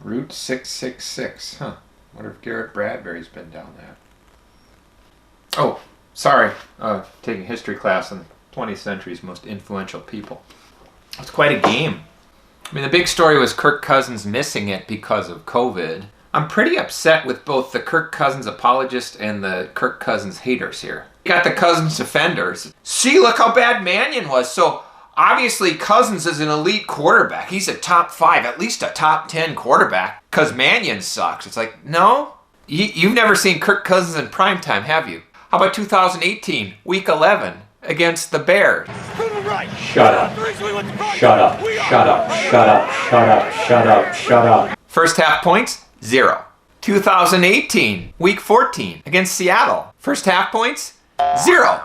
Route 666. Huh. Wonder if Garrett Bradbury's been down that. Oh, sorry. Taking history class on 20th century's most influential people. It's quite a game. I mean, the big story was Kirk Cousins missing it because of COVID. I'm pretty upset with both the Kirk Cousins apologists and the Kirk Cousins haters here. You got the Cousins defenders. See, look how bad Mannion was. So obviously Cousins is an elite quarterback. He's a top 5, at least a top 10 quarterback, because Mannion sucks. It's like, no, you've never seen Kirk Cousins in primetime, have you? How about 2018, week 11, against the Bears? Shut up. Shut up. Shut up. Shut up. Shut up. Shut up. Shut up. First half points, 0. 2018, week 14, against Seattle. First half points, 0.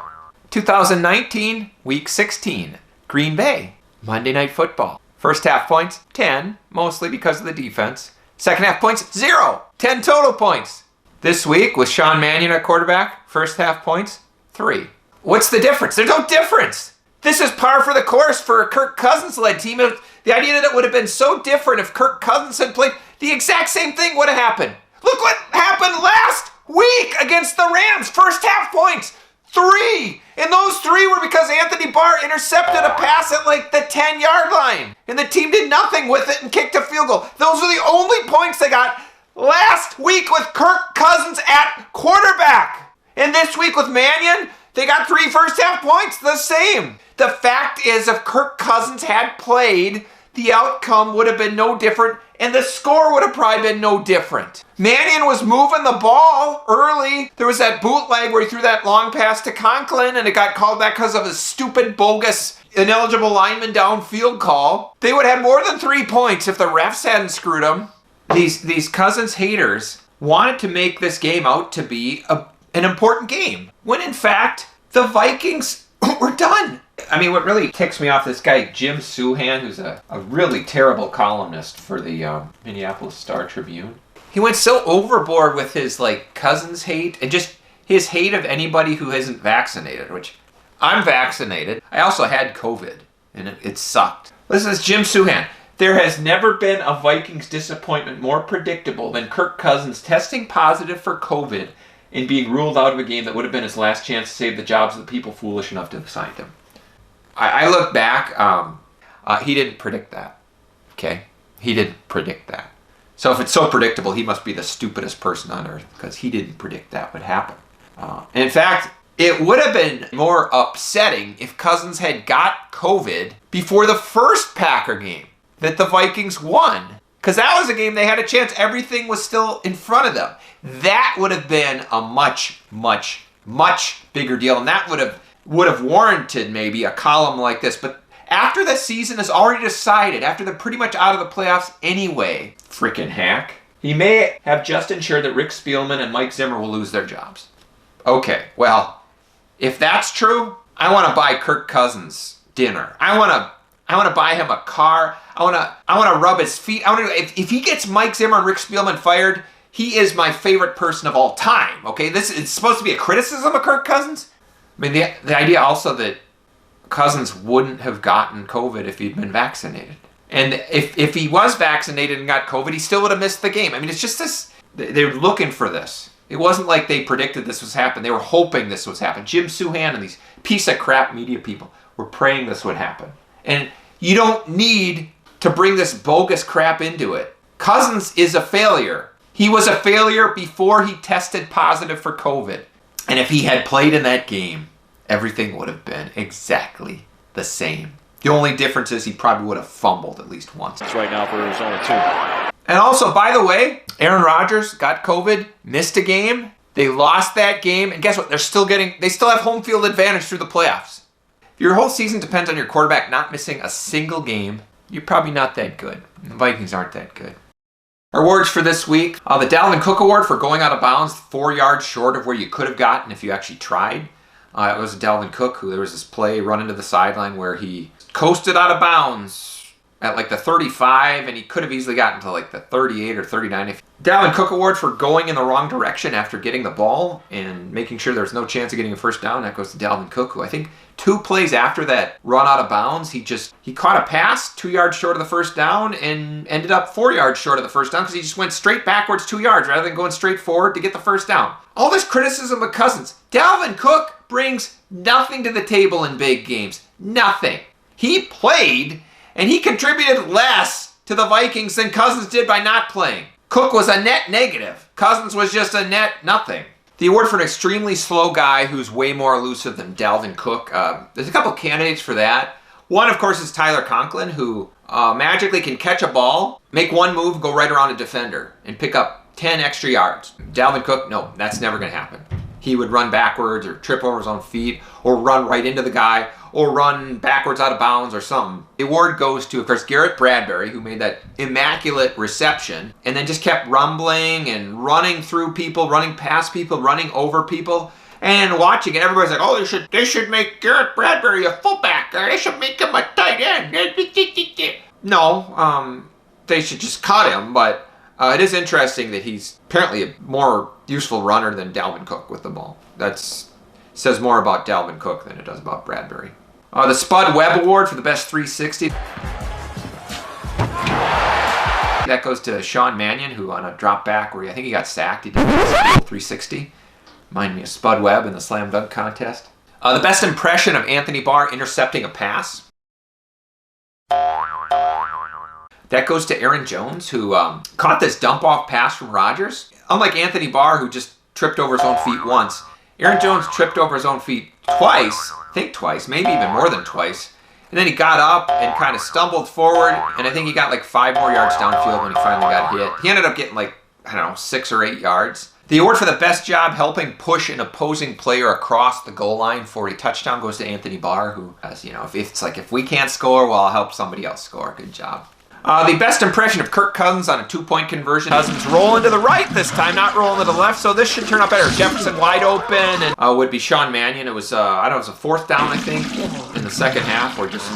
2019, week 16, Green Bay. Monday Night Football. First half points, 10, mostly because of the defense. Second half points, 0. 10 total points. This week, with Sean Mannion at quarterback, first half points, 3. What's the difference? There's no difference. This is par for the course for a Kirk Cousins-led team. The idea that it would have been so different if Kirk Cousins had played, the exact same thing would have happened. Look what happened last week against the Rams. First half points, 3. And those 3 were because Anthony Barr intercepted a pass at like the 10-yard line. And the team did nothing with it and kicked a field goal. Those were the only points they got last week with Kirk Cousins at quarterback. And this week with Mannion, they got 3 first half points, the same. The fact is, if Kirk Cousins had played, the outcome would have been no different, and the score would have probably been no different. Mannion was moving the ball early. There was that bootleg where he threw that long pass to Conklin, and it got called back because of his stupid, bogus, ineligible lineman downfield call. They would have had more than 3 points if the refs hadn't screwed them. These Cousins haters wanted to make this game out to be an important game, when in fact, the Vikings were done. I mean, what really ticks me off, this guy, Jim Souhan, who's a really terrible columnist for the Minneapolis Star-Tribune. He went so overboard with his, Cousins hate and just his hate of anybody who isn't vaccinated, which I'm vaccinated. I also had COVID, and it sucked. Listen to this, Jim Souhan. There has never been a Vikings disappointment more predictable than Kirk Cousins testing positive for COVID and being ruled out of a game that would have been his last chance to save the jobs of the people foolish enough to have signed him. I look back, he didn't predict that, okay? He didn't predict that. So if it's so predictable, he must be the stupidest person on earth, because he didn't predict that would happen. In fact, it would have been more upsetting if Cousins had got COVID before the first Packer game that the Vikings won, because that was a game they had a chance. Everything was still in front of them. That would have been a much, much, much bigger deal, and that would have warranted maybe a column like this. But after the season is already decided, after they're pretty much out of the playoffs anyway, frickin' hack, he may have just ensured that Rick Spielman and Mike Zimmer will lose their jobs. Okay, well, if that's true, I want to buy Kirk Cousins dinner. I want to buy him a car. I want to rub his feet. If he gets Mike Zimmer and Rick Spielman fired, he is my favorite person of all time. Okay, it's supposed to be a criticism of Kirk Cousins. I mean, the idea also that Cousins wouldn't have gotten COVID if he'd been vaccinated. And if he was vaccinated and got COVID, he still would have missed the game. I mean, it's just this, they're looking for this. It wasn't like they predicted this was happening. They were hoping this was happening. Jim Souhan and these piece of crap media people were praying this would happen. And you don't need to bring this bogus crap into it. Cousins is a failure. He was a failure before he tested positive for COVID. And if he had played in that game, everything would have been exactly the same. The only difference is he probably would have fumbled at least once. It's right now for Arizona, too. And also, by the way, Aaron Rodgers got COVID, missed a game. They lost that game. And guess what? They still have home field advantage through the playoffs. If your whole season depends on your quarterback not missing a single game, you're probably not that good. The Vikings aren't that good. Our awards for this week, the Dalvin Cook Award for going out of bounds 4 yards short of where you could have gotten if you actually tried. It was Dalvin Cook who there was this play run into the sideline where he coasted out of bounds at like the 35, and he could have easily gotten to like the 38 or 39. Dalvin Cook Award for going in the wrong direction after getting the ball and making sure there's no chance of getting a first down. That goes to Dalvin Cook, who I think 2 plays after that run out of bounds, he caught a pass 2 yards short of the first down and ended up 4 yards short of the first down because he just went straight backwards 2 yards rather than going straight forward to get the first down. All this criticism of Cousins. Dalvin Cook brings nothing to the table in big games. Nothing. He played, and he contributed less to the Vikings than Cousins did by not playing. Cook was a net negative. Cousins was just a net nothing. The award for an extremely slow guy who's way more elusive than Dalvin Cook. There's a couple candidates for that. One, of course, is Tyler Conklin, who magically can catch a ball, make one move, go right around a defender, and pick up 10 extra yards. Dalvin Cook, no, that's never going to happen. He would run backwards or trip over his own feet or run right into the guy or run backwards out of bounds or something. The award goes to, of course, Garrett Bradbury, who made that immaculate reception and then just kept rumbling and running through people, running past people, running over people, and watching it. Everybody's like, oh, they should make Garrett Bradbury a fullback. Or they should make him a tight end. No, they should just cut him, but it is interesting that he's apparently a more useful runner than Dalvin Cook with the ball. That says more about Dalvin Cook than it does about Bradbury. The Spud Webb Award for the best 360. That goes to Sean Mannion, who on a drop back where I think he got sacked, he did a 360. Remind me of Spud Webb in the slam dunk contest. The best impression of Anthony Barr intercepting a pass. That goes to Aaron Jones, who caught this dump-off pass from Rodgers. Unlike Anthony Barr, who just tripped over his own feet once, Aaron Jones tripped over his own feet twice, I think twice, maybe even more than twice. And then he got up and kind of stumbled forward, and I think he got like 5 more yards downfield when he finally got hit. He ended up getting like, I don't know, 6 or 8 yards. The award for the best job helping push an opposing player across the goal line for a touchdown goes to Anthony Barr, who, if we can't score, well, I'll help somebody else score. Good job. The best impression of Kirk Cousins on a 2-point conversion. Cousins rolling to the right this time, not rolling to the left, so this should turn out better. Jefferson wide open, and would be Sean Mannion. It was, it was a 4th down, I think, in the second half, or just...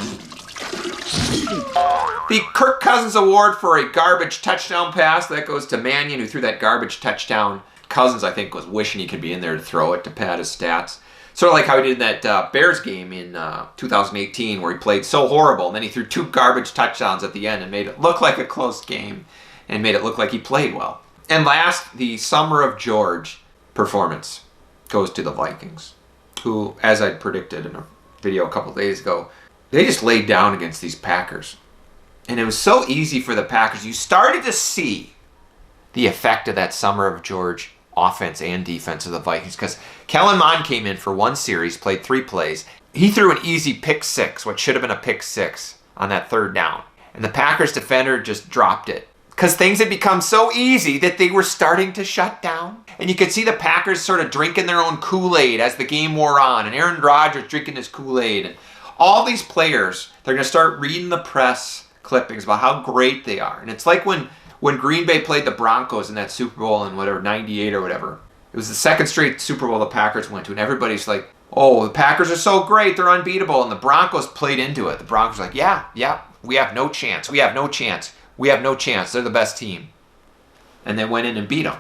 The Kirk Cousins Award for a garbage touchdown pass, that goes to Mannion, who threw that garbage touchdown. Cousins, I think, was wishing he could be in there to throw it to pad his stats. Sort of like how he did in that Bears game in 2018 where he played so horrible and then he threw 2 garbage touchdowns at the end and made it look like a close game and made it look like he played well. And last, the Summer of George performance goes to the Vikings, who, as I predicted in a video a couple days ago, they just laid down against these Packers. And it was so easy for the Packers. You started to see the effect of that Summer of George offense and defense of the Vikings, because Kellen Mond came in for 1 series, played 3 plays. He threw an easy pick 6, what should have been a pick 6 on that 3rd down. And the Packers defender just dropped it because things had become so easy that they were starting to shut down. And you could see the Packers sort of drinking their own Kool-Aid as the game wore on, and Aaron Rodgers drinking his Kool-Aid. And all these players, they're going to start reading the press clippings about how great they are. And it's like when Green Bay played the Broncos in that Super Bowl in whatever, 98 or whatever. It was the 2nd straight Super Bowl the Packers went to, and everybody's like, oh, the Packers are so great, they're unbeatable. And the Broncos played into it. The Broncos were like, yeah, we have no chance. We have no chance. They're the best team. And they went in and beat them.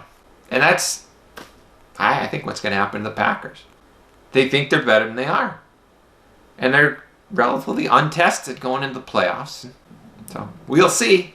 And that's, I think, what's going to happen to the Packers. They think they're better than they are. And they're relatively untested going into the playoffs. So we'll see.